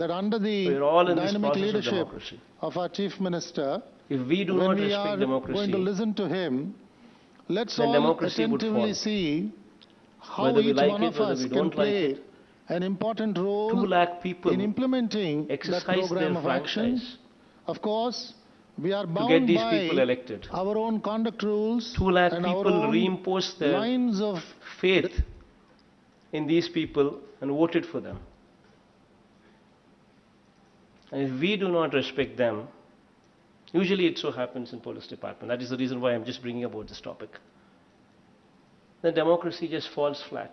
that under the we're all in this dynamic process of leadership democracy. of our Chief Minister, If we do when not we are respect democracy, going to listen to him, let's then all democracy would attentively fall. see how Whether we each like one it, of whether us we can don't like play it, an important 2 role lakh people in implementing that exercise program their of action. franchise Of course, we are to get bound these people by elected. our own conduct rules 2 lakh and our people own reimpose their lines of faith in these people and voted for them. And if we do not respect them, usually it so happens in police department. That is the reason why I'm just bringing about this topic. The democracy just falls flat.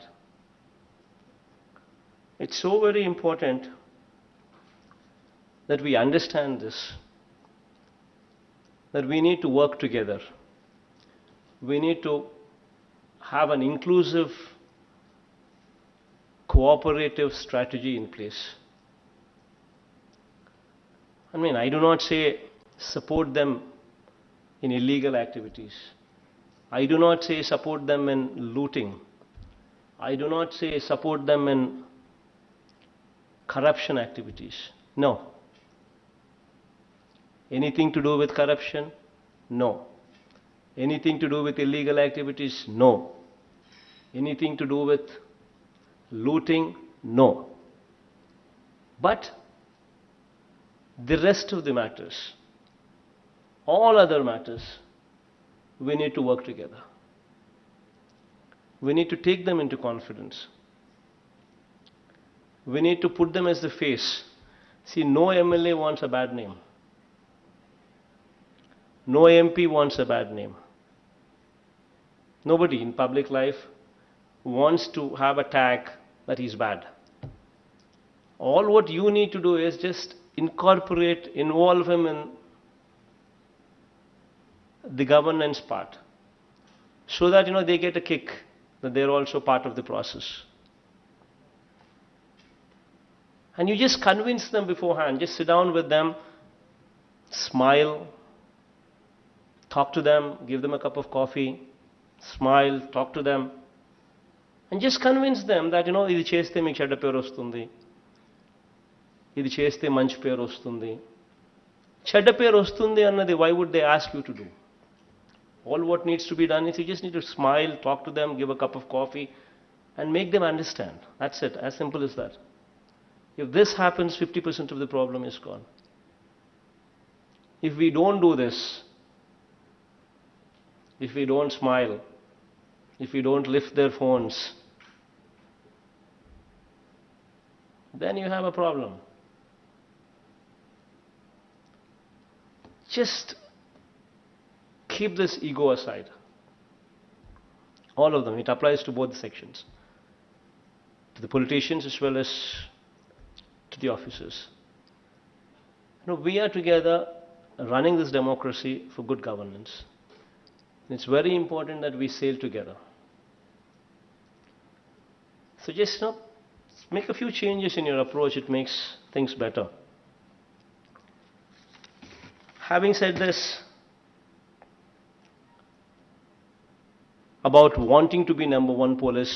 It's so very important that we understand this, that we need to work together. We need to have an inclusive, cooperative strategy in place. I mean, I do not say support them in illegal activities. I do not say support them in looting. I do not say support them in corruption activities. No. Anything to do with corruption? No. Anything to do with illegal activities? No. Anything to do with looting? No. But the rest of the matters, all other matters, we need to work together. We need to take them into confidence. We need to put them as the face. See, no MLA wants a bad name. No MP wants a bad name. Nobody in public life wants to have a tag that he's bad. All what you need to do is just involve him in the governance part, so that they get a kick that they're also part of the process. And you just convince them beforehand. Just sit down with them, smile, talk to them, give them a cup of coffee, smile, talk to them, and just convince them that ఇది చేస్తే మీకు చెడ్డ పేరు వస్తుంది, ఇది చేస్తే మంచి పేరు వస్తుంది. చెడ్డ పేరు వస్తుంది అన్నది why would they ask you to do? All what needs to be done is you just need to smile, talk to them, give a cup of coffee, and make them understand. That's it, as simple as that. If this happens, 50% of the problem is gone. If we don't do this, if we don't smile, if we don't lift their phones, then you have a problem. Just keep this ego aside. All of them. It applies to both the sections, to the politicians as well as to the officers. We are together running this democracy for good governance. It's very important that we sail together. So just make a few changes in your approach. It makes things better. Having said this, about wanting to be number one police,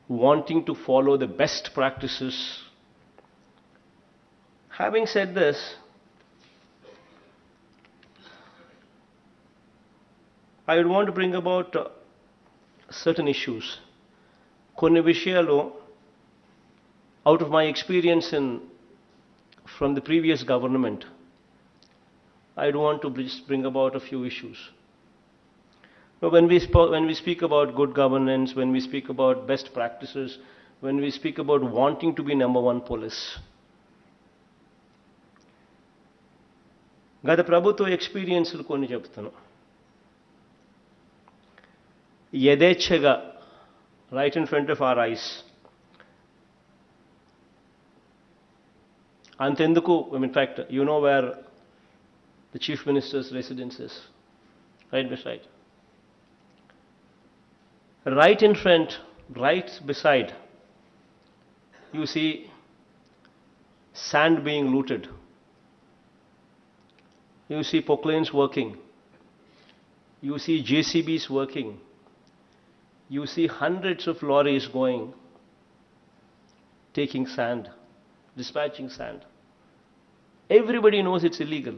wanting to follow the best practices. Having said this, I would want to bring about certain issues. కొన్ని విషయాలు, out of my experience from the previous government, I would want to just bring about a few issues. When we speak about good governance, when we speak about best practices, when we speak about wanting to be number one police, గత ప్రభుత్వ ఎక్స్పీరియన్స్లు కొన్ని చెప్తాను. యథేచ్ఛగా, right in front of our eyes, అంతెందుకు, in fact, you know where the Chief Minister's residence is, right beside. Right in front, right beside, you see sand being looted. You see proclanes working. You see JCBs working. You see hundreds of lorries going. taking sand, dispatching sand. Everybody knows it's illegal.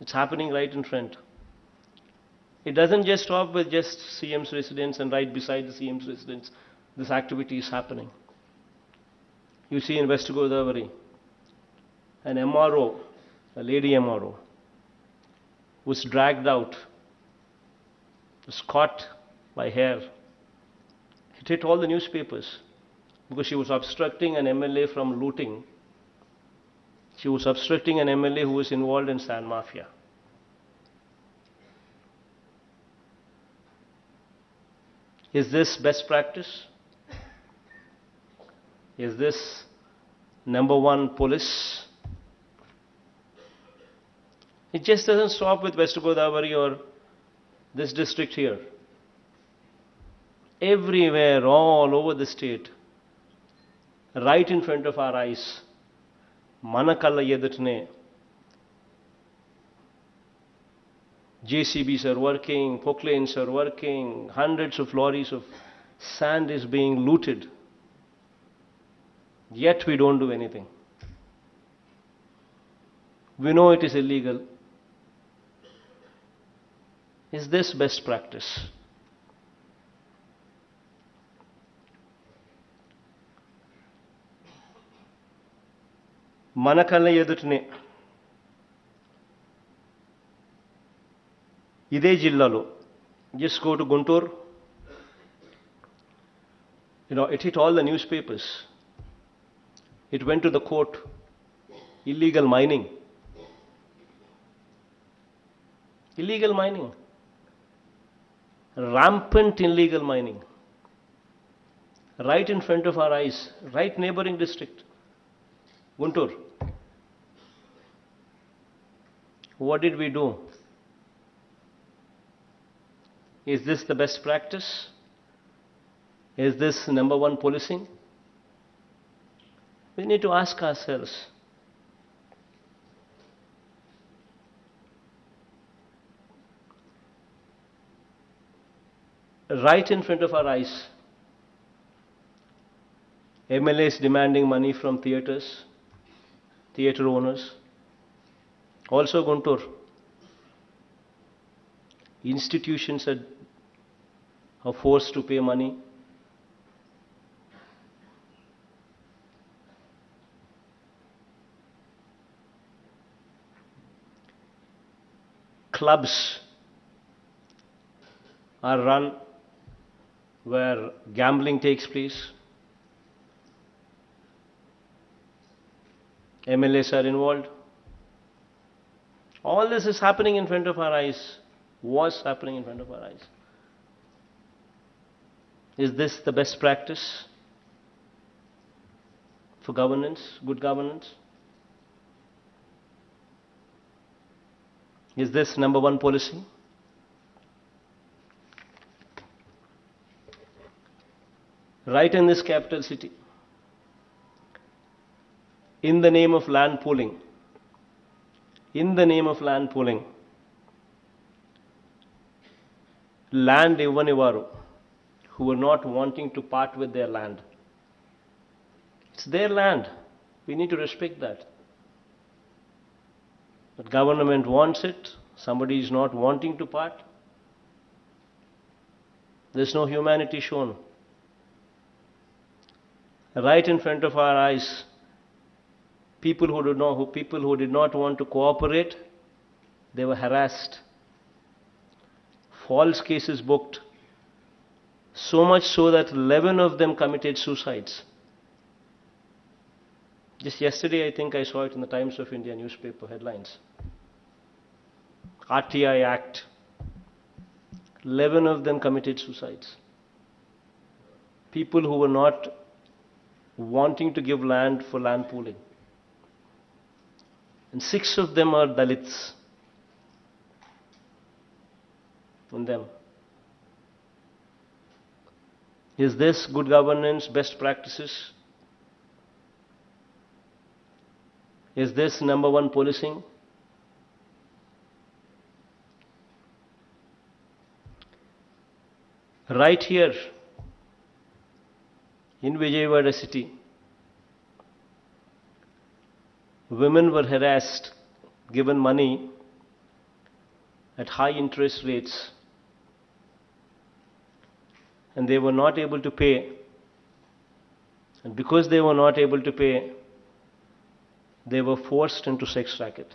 It's happening right in front. It doesn't just stop with just CM's residence and right beside the CM's residence. This activity is happening. You see in West Godavari, an MRO, a lady MRO, was dragged out, was caught by hair. It hit all the newspapers because she was obstructing an MLA from looting. She was obstructing an MLA who was involved in sand mafia. Is this best practice? Is this number one police? It just doesn't stop with West Godavari or this district here. Everywhere, all over the state, right in front of our eyes, Manakalla Yedutne, JCBs are working, poclanes are working, hundreds of lorries of sand is being looted. Yet we don't do anything. We know it is illegal. Is this best practice? Manakalla Yedutne, ఇదే జిల్లాలో, just go to Guntur, it hit all the newspapers. It went to the court. Illegal mining. Illegal mining. Rampant illegal mining. Right in front of our eyes. Right neighboring district. Guntur. What did we do? Is this the best practice? Is this number one policing? We need to ask ourselves. Right in front of our eyes, MLAs demanding money from theatres, theatre owners. Also Guntur. Institutions are forced to pay money. Clubs are run where gambling takes place. MLAs are involved. All this is happening in front of our eyes, was happening in front of our eyes. Is this the best practice for governance, good governance? Is this number one policy? Right in this capital city, in the name of land pooling, land Ivanivaru, who were not wanting to part with their land. It's their land. We need to respect that. But government wants it, somebody is not wanting to part. There's no humanity shown. Right in front of our eyes, people who did not want to cooperate, they were harassed. False cases booked. So much so that 11 of them committed suicides. Just yesterday, I think I saw it in the Times of India newspaper headlines. RTI Act. 11 of them committed suicides. People who were not wanting to give land for land pooling. And 6 of them are Dalits. In them. Is this good governance, best practices? Is this number one policing? Right here in Vijayawada city, women were harassed, given money at high interest rates, and they were not able to pay. And because they were not able to pay, they were forced into sex racket.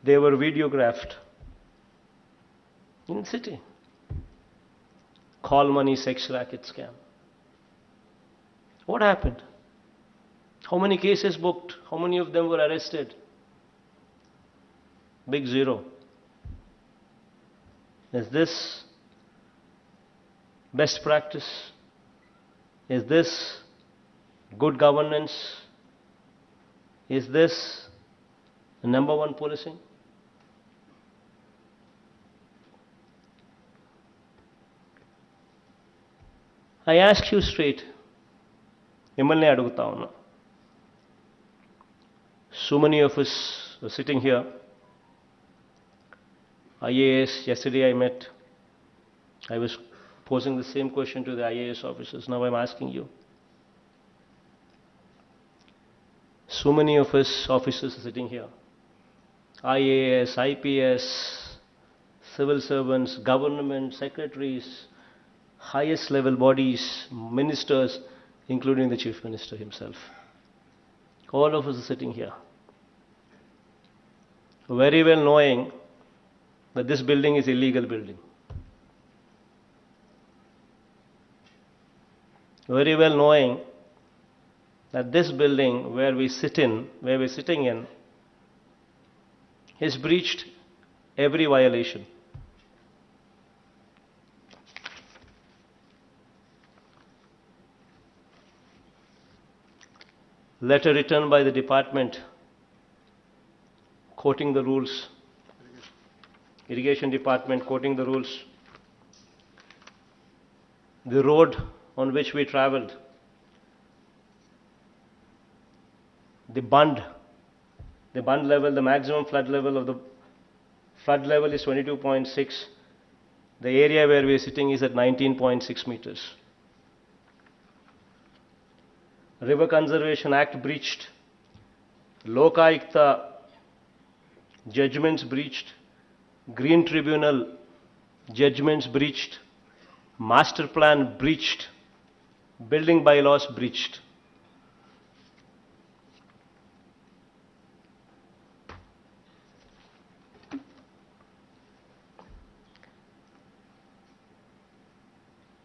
They were videographed in city. Call money sex racket scam. What happened? How many cases booked? How many of them were arrested? Big zero. Is this best practice? Is this good governance? Is this the number one policing? I ask you straight, మిమ్మల్ని అడుగుతా ఉన్నా. So many of us are sitting here. IAS, yesterday I met. I was posing the same question to the IAS officers. Now I'm asking you. So many of us officers are sitting here. IAS, IPS, civil servants, government, secretaries, highest level bodies, ministers, including the Chief Minister himself. All of us are sitting here, very well knowing that this building is illegal building. Very well knowing that this building where we're sitting in, has breached every violation. Letter written by the department quoting the rules, irrigation department quoting the rules. The road on which we traveled, the bund level, the maximum flood level of the flood level is 22.6. The area where we are sitting is at 19.6 meters. River Conservation Act breached, Lokayukta judgments breached, Green Tribunal judgments breached, Master Plan breached, Building bylaws breached.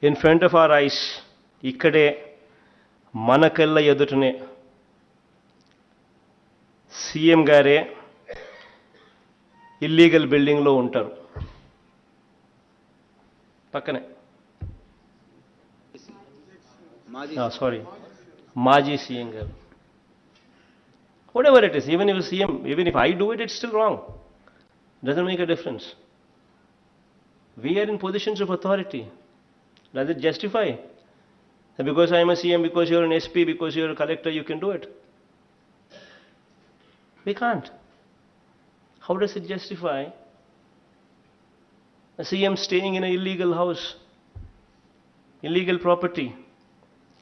In front of our eyes, ikkade మనకల్ల ఎదుటనే CM గారే illegal బిల్డింగ్లో ఉంటారు. పక్కనే మాజీ CM గారు. Whatever it is, even if CM, even if I do it, it's still wrong. Doesn't make a difference. We are in positions of authority. Does it justify? Because I am a CM, because you are an SP, because you are a collector, you can do it. We can't. How does it justify a CM staying in an illegal house, illegal property,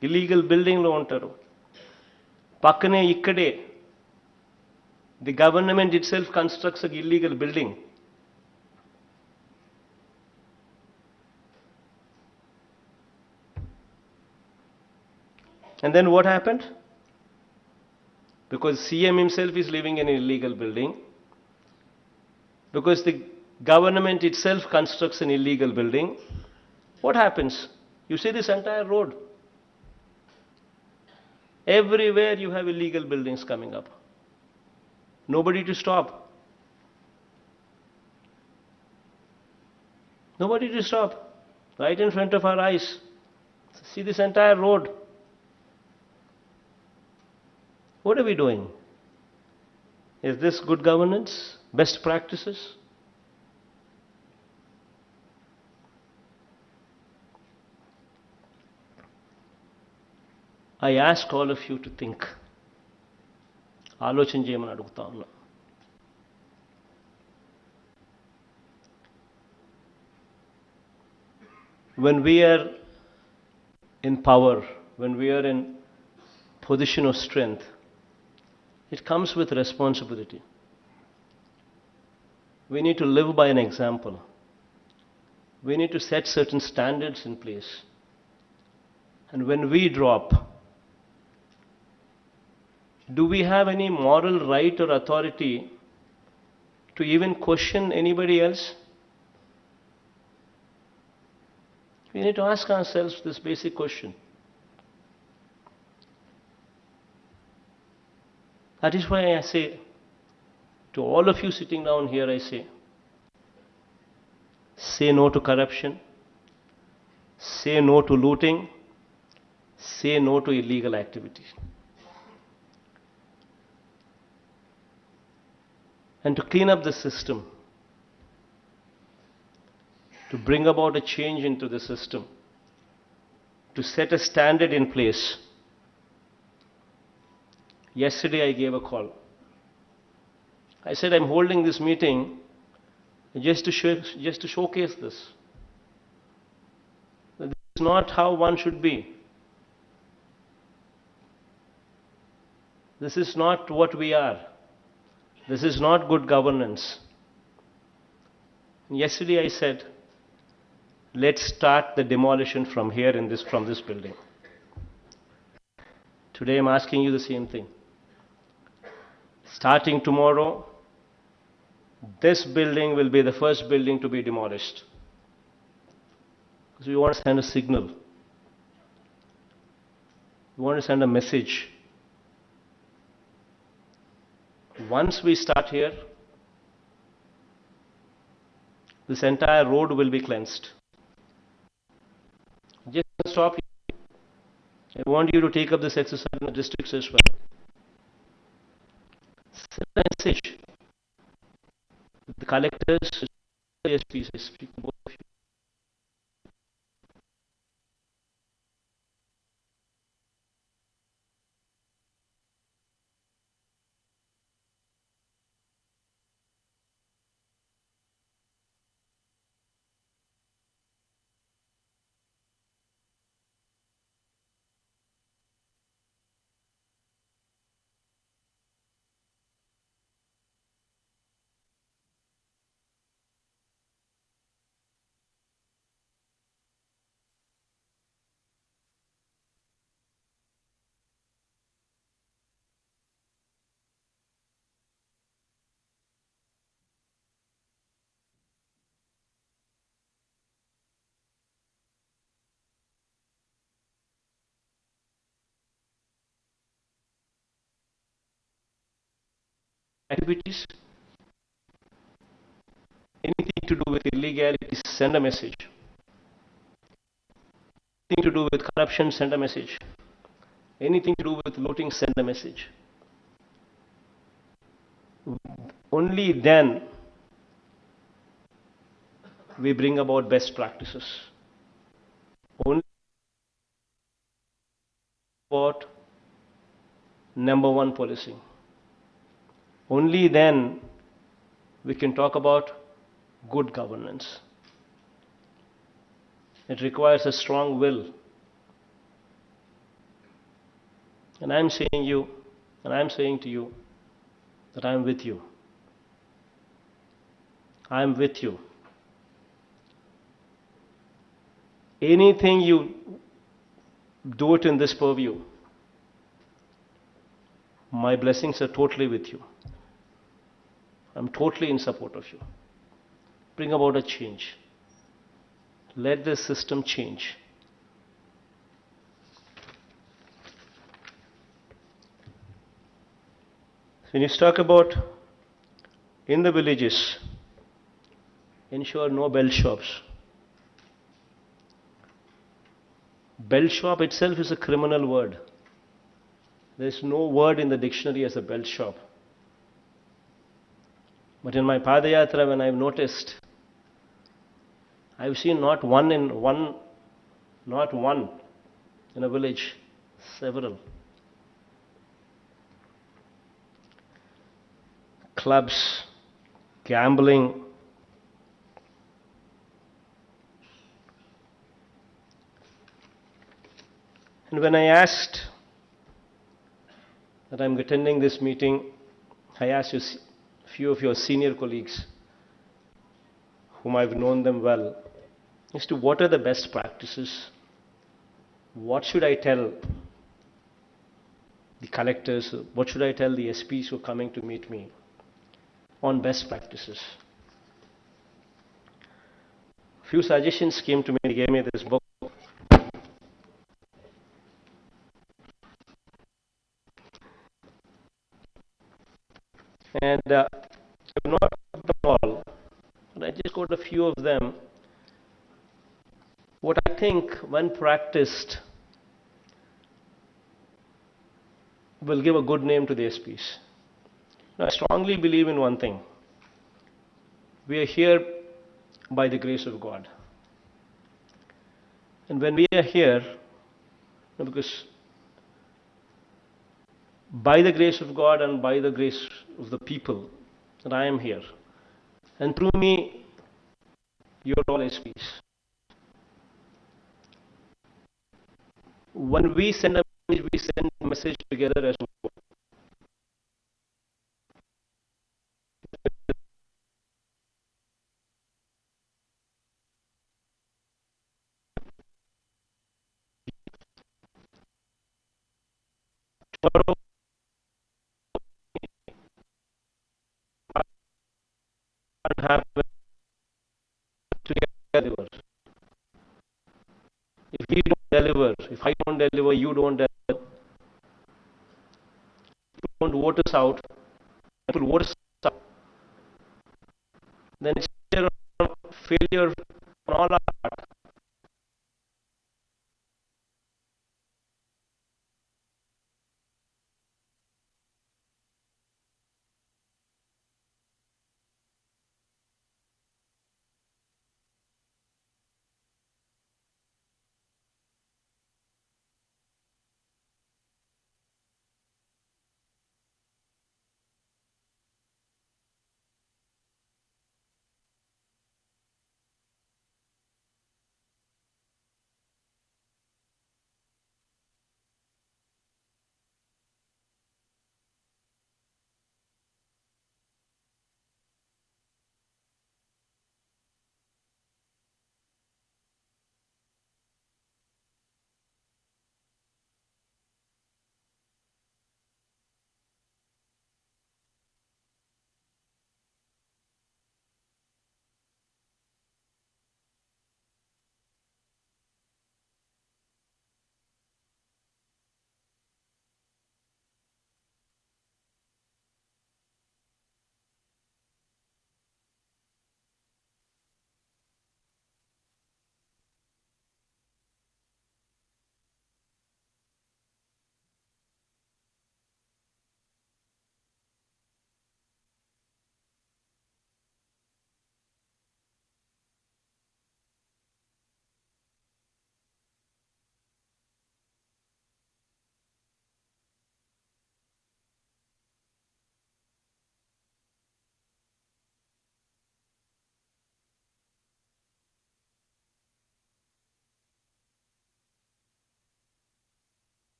illegal building lo untaru? Pakkane ikkade the government itself constructs an illegal building. And then what happened? Because CM himself is living in an illegal building, because the government itself constructs an illegal building, what happens? You see this entire road. Everywhere you have illegal buildings coming up. Nobody to stop. Nobody to stop. Right in front of our eyes. See this entire road. What are we doing? Is this good governance? Best practices? I ask all of you to think. ఆలోచన చేయమని అడుగుతా ఉన్నా. When we are in power, when we are in position of strength, it comes with responsibility. We need to live by an example. We need to set certain standards in place. And when we drop, do we have any moral right or authority to even question anybody else? We need to ask ourselves this basic question. That is why I say to all of you sitting down here, I say no to corruption, say no to looting, say no to illegal activities. And to clean up the system, to bring about a change into the system, to set a standard in place. Yesterday I gave a call. I said I'm holding this meeting just to showcase this. This is not how one should be. This is not what we are. This is not good governance. And yesterday I said, let's start the demolition from here from this building. Today I'm asking you the same thing. Starting tomorrow, this building will be the first building to be demolished. Because we want to send a signal. We want to send a message. Once we start here, this entire road will be cleansed. Just stop here. I want you to take up this exercise in the districts as well. Send a message. The collectors, SPs, I speak to both of you. Activities, anything to do with illegality, send a message. Anything to do with corruption, send a message. Anything to do with looting, send a message. Only then we bring about best practices. Only about number one policing. Only then we can talk about good governance. It requires a strong will. And I'm saying to you that I'm with you. I'm with you. Anything you do it in this purview, my blessings are totally with you. I'm totally in support of you. Bring about a change. Let the system change. When you talk about in the villages, ensure no belt shops. Belt shop itself is a criminal word. There is no word in the dictionary as a belt shop. But in my Padayatra, when I've noticed, I've seen not one in a village, several. Clubs, gambling, And when I asked that I'm attending this meeting, I asked a few of your senior colleagues, whom I've known them well, as to what are the best practices, what should I tell the collectors, what should I tell the SPs who are coming to meet me on best practices. Few suggestions came to me, they gave me this book. And I've not read them all, but I just got a few of them. What I think, when practiced, will give a good name to the SPs. Now, I strongly believe in one thing. We are here by the grace of God. And when we are here, because by the grace of God and by the grace of the people that I am here, and through me, you're all SPs. When we send a message together as one. Tomorrow, I have to deliver. If we don't deliver, if I don't deliver, you don't deliver, you don't vote us out, people vote us out, then it's a failure on all our